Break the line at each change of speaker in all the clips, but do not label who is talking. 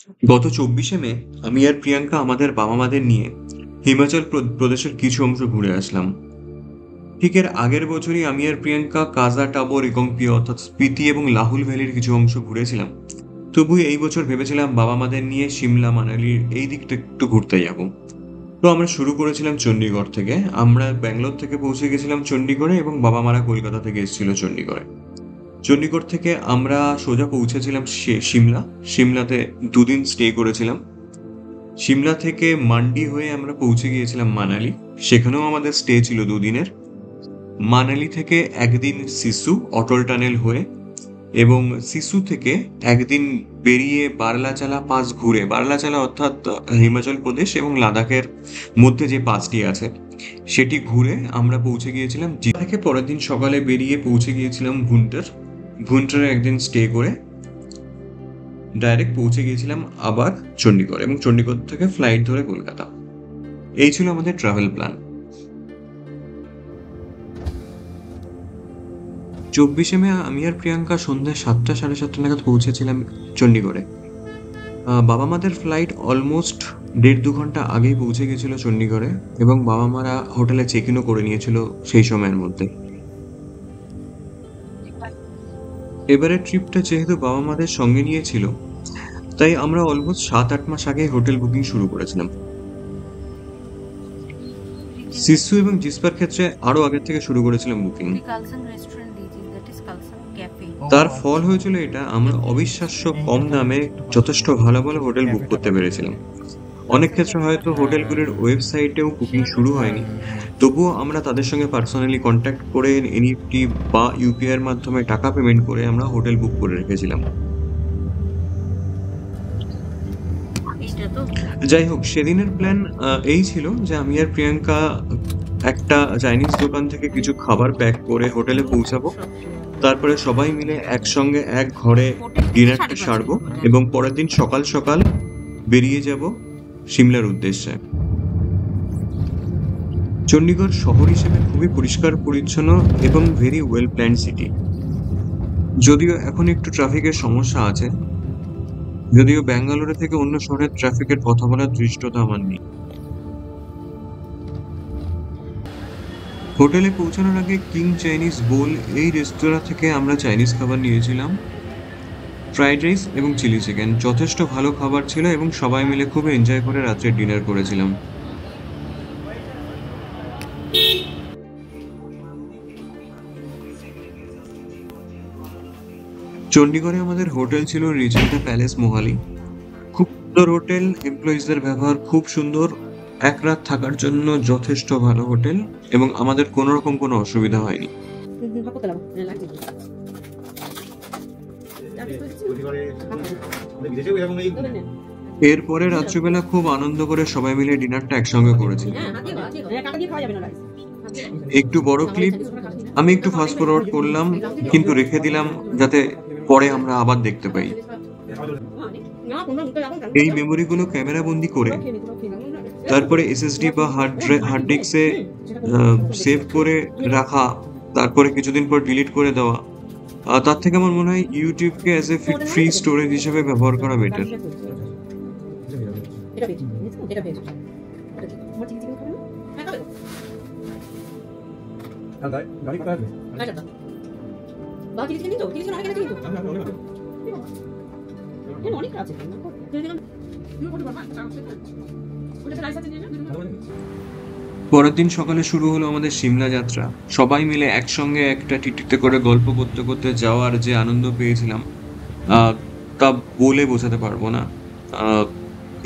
গত ২৪শে মে আমি আর প্রিয়াঙ্কা আমাদের বাবা-মাদের নিয়ে হিমাচল প্রদেশের কিছু অংশ ঘুরে আসলাম। ঠিক এর আগের বছরই আমি আর প্রিয়াঙ্কা কাজা টাবর রিগংপি অর্থাৎ স্পিতি এবং লাহুল ভ্যালির কিছু অংশ ঘুরেছিলাম। তবু এই বছর ভেবেছিলাম বাবা-মাদের নিয়ে সিমলা, মানালির এই দিকটা একটু ঘুরতে যাব। তো আমরা শুরু করেছিলাম চণ্ডীগড় থেকে। আমরা ব্যাঙ্গালোর থেকে পৌঁছে গেছিলাম চণ্ডীগড়ে এবং বাবা-মারা কলকাতা থেকে এসেছিল চণ্ডীগড়ে। চণ্ডীগড় থেকে আমরা সোজা পৌঁছেছিলাম সিমলা। সিমলাতে ২ দিন স্টে করেছিলাম। সিমলা থেকে মান্ডি হয়ে আমরা পৌঁছে গিয়েছিলাম মানালি। সেখানেও আমাদের স্টে ছিল ২ দিনের। মানালি থেকে একদিন সিসু অটল টানেল হয়ে এবং সিসু থেকে একদিন বেরিয়ে বারলাচালা পাস ঘুরে, বারলাচালা অর্থাৎ হিমাচল প্রদেশ এবং লাদাখের মধ্যে যে পাসটি আছে সেটি ঘুরে আমরা পৌঁছে গিয়েছিলাম থেকে পরের দিন সকালে বেরিয়ে পৌঁছে গিয়েছিলাম ভুন্টার। ভুন্টারে একদিন স্টে করে ডাইরেক্ট পৌঁছে গিয়েছিলাম আবার চণ্ডীগড় এবং চণ্ডীগড় থেকে ফ্লাইট ধরে কলকাতা। এই ছিল আমাদের ট্রাভেল প্ল্যান। ২৪শে মে আমি আর প্রিয়াঙ্কা সন্ধ্যা ৭টা সাড়ে ৭টা নাগাদ পৌঁছেছিলাম চণ্ডীগড়ে। বাবা মাদের ফ্লাইট অলমোস্ট ১.৫-২ ঘন্টা আগেই পৌঁছে গেছিল চণ্ডীগড়ে এবং বাবা মারা হোটেলে চেক ইনও করে নিয়েছিল সেই সময়ের মধ্যে। এবারের ট্রিপটা যেহেতু বাবা মাদের সঙ্গে নিয়েছিল তাই আমরা অলমোস্ট ৭-৮ মাস আগে হোটেল বুকিং শুরু করেছিলাম। সিসু এবং জিসপার ক্ষেত্রে আরো আগের থেকে শুরু করেছিলাম বুকিং। তার ফল হয়েছিল এটা, আমরা অবিশ্বাস্য কম দামে যথেষ্ট ভালো ভালো হোটেল বুক করতে পেরেছিলাম। অনেক ক্ষেত্রে হয়তো হোটেলগুলির ওয়েবসাইটেও বুকিং শুরু হয়নি, তবুও আমরা তাদের সঙ্গে পার্সোনালি কন্ট্যাক্ট করে এনইএফটি বা ইউপিআই এর মাধ্যমে টাকা পেমেন্ট করে আমরা হোটেল বুক করে রেখেছিলাম। যাই হোক, সেদিনের প্ল্যান এই ছিল যে আমি আর প্রিয়াঙ্কা একটা চাইনিজ দোকান থেকে কিছু খাবার প্যাক করে হোটেলে পৌঁছাবো। তারপরে সবাই মিলে একসঙ্গে এক ঘরে ডিনারটা সারবো এবং পরের দিন সকাল সকাল বেরিয়ে যাব সিমলার উদ্দেশ্যে। চণ্ডীগড় শহর হিসেবে খুবই পরিষ্কার পরিচ্ছন্ন এবং ভেরি ওয়েল প্ল্যান্ড সিটি। যদিও এখন একটু ট্রাফিকের সমস্যা আছে, যদিও ব্যাঙ্গালোরে থেকে অন্য শহরের ট্রাফিকের কথা বলার ধৃষ্টতা আমার নেই। হোটেলে পৌঁছানোর আগে কিং চাইনিজ বোল এই রেস্তোরাঁ থেকে আমরা চাইনিজ খাবার নিয়েছিলাম। ফ্রাইড রাইস এবং চিলি চিকেন যথেষ্ট ভালো খাবার ছিল এবং সবাই মিলে খুব এনজয় করে রাত্রে ডিনার করেছিলাম। চণ্ডীগড়ে আমাদের হোটেল ছিল রিজেন্টা প্যালেস মোহালি। খুব সুন্দর হোটেল, এমপ্লয়িজদের ব্যবহার খুব সুন্দর, এক রাত থাকার জন্য যথেষ্ট ভালো হোটেল এবং আমাদের কোনো রকম কোনো অসুবিধা হয়নি। এরপরে রাত্রিবেলা খুব আনন্দ করে সবাই মিলে ডিনারটা একসঙ্গে করেছি। একটু বড় ক্লিপ আমি একটু ফাস্ট ফরওয়ার্ড করলাম, কিন্তু রেখে দিলাম যাতে পরে আমরা আবার দেখতে পাই। এই মেমোরিগুলো ক্যামেরা বন্দি করে তারপরে এসএসডি বা হার্ড ডিস্কে সেভ করে রাখা, তারপরে কিছুদিন পর ডিলিট করে দেওয়া। তার থেকে আমার মনে হয় ইউটিউবকে অ্যাজ এ ফ্রি স্টোরেজ হিসেবে ব্যবহার করা বেটার। পরের দিন সকালে শুরু হলো আমাদের সিমলা যাত্রা। সবাই মিলে একসঙ্গে একটা টিটিতে করে গল্প করতে করতে যাওয়ার যে আনন্দ পেয়েছিলাম তা বলে বোঝাতে পারবো না।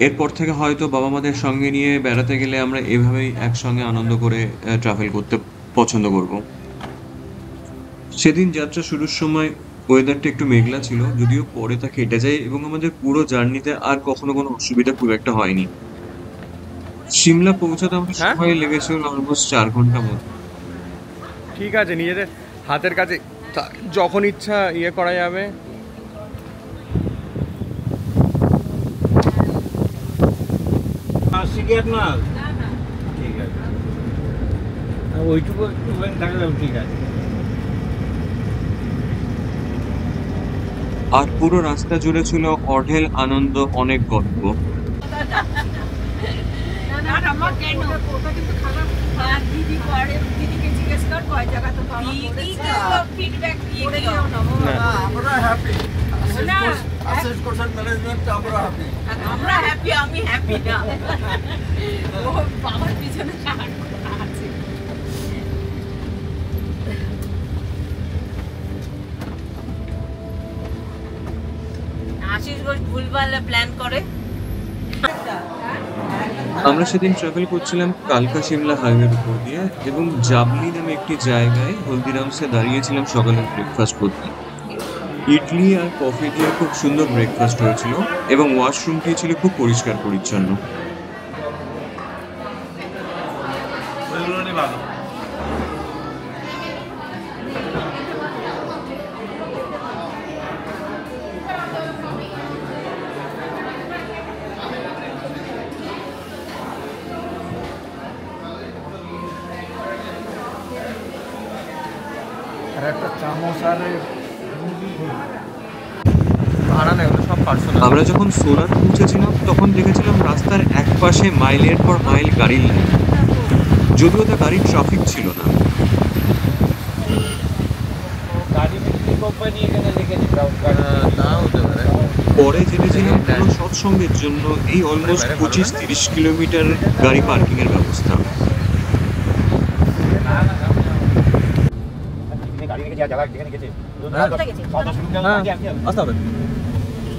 এরপর থেকে হয়তো বাবা মাদের সঙ্গে নিয়ে বেড়াতে গেলে আমরা এভাবেই একসঙ্গে আনন্দ করে ট্রাভেল করতে পছন্দ করব। সেদিন যাত্রা শুরুর সময় ওয়েদারটা একটু মেঘলা ছিল, যদিও পরে তা কেটে যায় এবং আমাদের পুরো জার্নিতে আর কখনো কোনো অসুবিধা খুব একটা হয়নি। সিমলা পৌঁছাতে আমাদের সময় লেগেছিল অলমোস্ট ৪ ঘন্টা মতো।
ঠিক আছে, নিজেদের হাতের কাছে যখন ইচ্ছা ইয়ে করা যাবে।
ঠিক আছে, ওইটুকু একটু ঠিক আছে।
আর পুরো রাস্তা জুড়ে ছিল অঢেল আনন্দ, অনেক গল্প।
আমরা হ্যাপি, আমি হ্যাপি না। ও বাবার পিছনে আছে। আশিস ঘোষ ভুলভাল প্ল্যান করে।
আমরা সেদিন ট্রাভেল করছিলাম কালকা সিমলা হাইওয়ের উপর দিয়ে এবং জাবলি নামে একটি জায়গায় হলদিরামসে দাঁড়িয়েছিলাম সকালের ব্রেকফাস্ট করতে। ইডলি আর কফি দিয়ে খুব সুন্দর ব্রেকফাস্ট হয়েছিল এবং ওয়াশরুমটি ছিল খুব পরিষ্কার পরিচ্ছন্ন।
আর একটা চামচ আর
ভাড়া না, এগুলো সব পার্সোনাল।
আমরা যখন সোলার পৌঁছেছিলাম তখন দেখেছিলাম রাস্তার একপাশে মাইলের পর মাইল গাড়ির লাইন, যদিও তা গাড়ির ট্রাফিক ছিল না।
গাড়ি বিক্রি কোম্পানি এখানে লেগেছে
তা হতে পারে।
পরে জেনেছিলাম পুরো সৎসঙ্গের জন্য এই অলমোস্ট 25-30 কিলোমিটার গাড়ি পার্কিং এর ব্যবস্থা।
গাড়ি রেখেছে জায়গা যেখানে গেছে
আসতে হবে।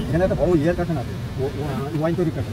এখানে একটা বড় ইয়ের কাছে না ওয়াইন তৈরি কাছে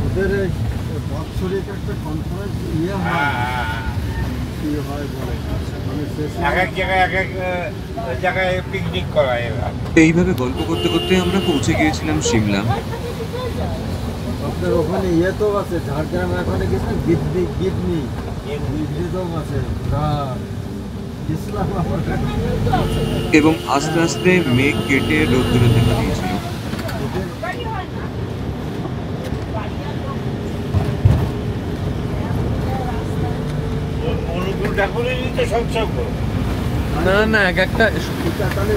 ওদের বৎসরিক একটা কনফারেন্স ইয়ে হয় বলে
এক এক জায়গায় পিকনিক করা এবার।
এইভাবে গল্প করতে করতে আমরা পৌঁছে গিয়েছিলাম সিমলা।
আপনার ওখানে ইয়ে তো আছে ঝাড়গ্রাম, ওখানে গেছেন গিদনি তো আছে ইসলাম
এবং আস্তে আস্তে মেঘ কেটে রোদ্দুরে দেখা দিয়েছিল।
অনুকূল ঠাকুরের নিতে সৎসঙ্গ।
না না, এক একটা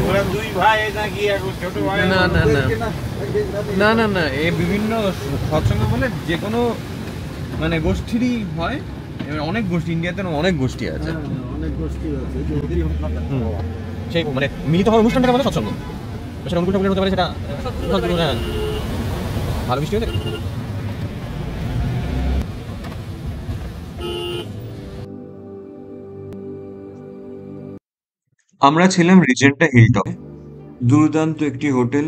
ওরা দুই ভাই নাকি এখন ছোট ভাই?
না না না না না না, এ বিভিন্ন সৎসঙ্গ বলে যে কোনো মানে গোষ্ঠীরই হয়। এবার অনেক গোষ্ঠী, ইন্ডিয়াতে অনেক গোষ্ঠী আছে।
অনেক গোষ্ঠী আছে
সেই মানে মিলিত হওয়ার অনুষ্ঠানটাকে বলে সৎসঙ্গ। সেটা অনুকূল ঠাকুরের হতে পারে, সেটা ভালো বৃষ্টি হয়ে থাকে।
আমরা ছিলাম রিজেন্টা হিলটপে, দুর্দান্ত একটি হোটেল,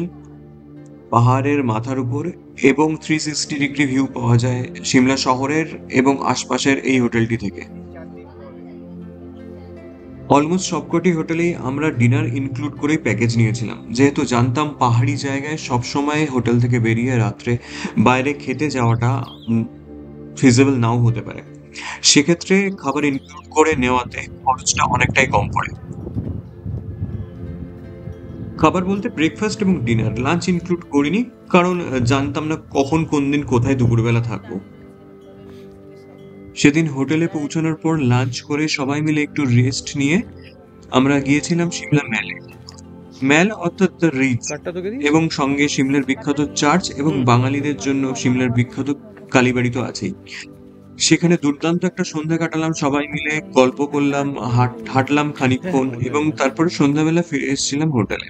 পাহাড়ের মাথার উপর এবং 360 ডিগ্রি ভিউ পাওয়া যায় সিমলা শহরের এবং আশপাশের এই হোটেলটি থেকে। অলমোস্ট সবকটি হোটেলেই আমরা ডিনার ইনক্লুড করেই প্যাকেজ নিয়েছিলাম, যেহেতু জানতাম পাহাড়ি জায়গায় সবসময় হোটেল থেকে বেরিয়ে রাত্রে বাইরে খেতে যাওয়াটা ফিজিবল নাও হতে পারে। সেক্ষেত্রে খাবার ইনক্লুড করে নেওয়াতে খরচটা অনেকটাই কম পড়ে। খাবার বলতে ব্রেকফাস্ট এবং ডিনার, লাঞ্চ ইনক্লুড করিনি, কারণ জানতাম না কখন কোন দিন কোথায় দুপুরবেলা থাকবো। সেদিন হোটেলে পৌঁছানোর পর লাঞ্চ করে সবাই মিলে একটু রেস্ট নিয়ে আমরা গিয়েছিলাম সিমলা ম্যালে। ম্যাল অর্থাৎ দ্য রিচ, এবং সঙ্গে সিমলার বিখ্যাত চার্চ এবং বাঙালিদের জন্য সিমলার বিখ্যাত কালীবাড়ি তো আছেই। সেখানে দুর্দান্ত একটা সন্ধ্যা কাটালাম সবাই মিলে, গল্প করলাম, হাঁটলাম খানিকক্ষণ এবং তারপরে সন্ধ্যাবেলা ফিরে এসেছিলাম হোটেলে।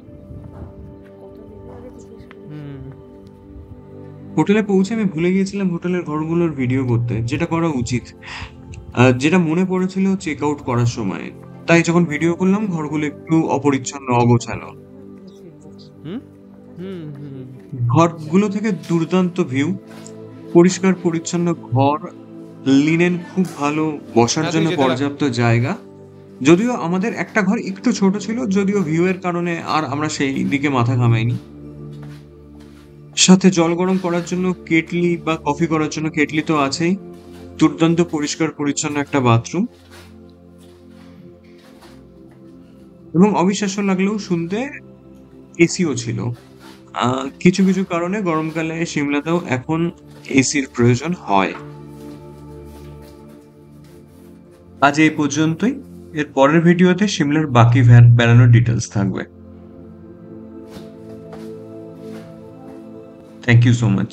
হোটেলে পৌঁছে আমি ভুলে গিয়েছিলাম হোটেলের ঘরগুলোর ভিডিও করতে, যেটা করা উচিত, যেটা মনে পড়েছিল চেক আউট করার সময়। তাই যখন ভিডিও করলাম ঘরগুলো একটু অপরিচ্ছন্ন, অগোছালো। ঘরগুলো থেকে দুর্দান্ত ভিউ, পরিষ্কার পরিচ্ছন্ন ঘর, লিনেন খুব ভালো, বসার জন্য পর্যাপ্ত জায়গা। যদিও আমাদের একটা ঘর একটু ছোট ছিল, যদিও ভিউ এর কারণে আর আমরা সেই দিকে মাথা ঘামাইনি। সাথে জল গরম করার জন্য কেটলি বা কফি করার জন্য কেটলি তো আছেই। দুর্দান্ত পরিষ্কার পরিচ্ছন্ন একটা বাথরুম, এবং অবিশ্বাস্য লাগলেও শুনতে এসিও ছিল। কিছু কিছু কারণে গরমকালে সিমলাতেও এখন এসির প্রয়োজন হয়। আজ এই পর্যন্তই। এর পরের ভিডিওতে সিমলার বাকি বেড়ানোর ডিটেলস থাকবে। Thank you so much.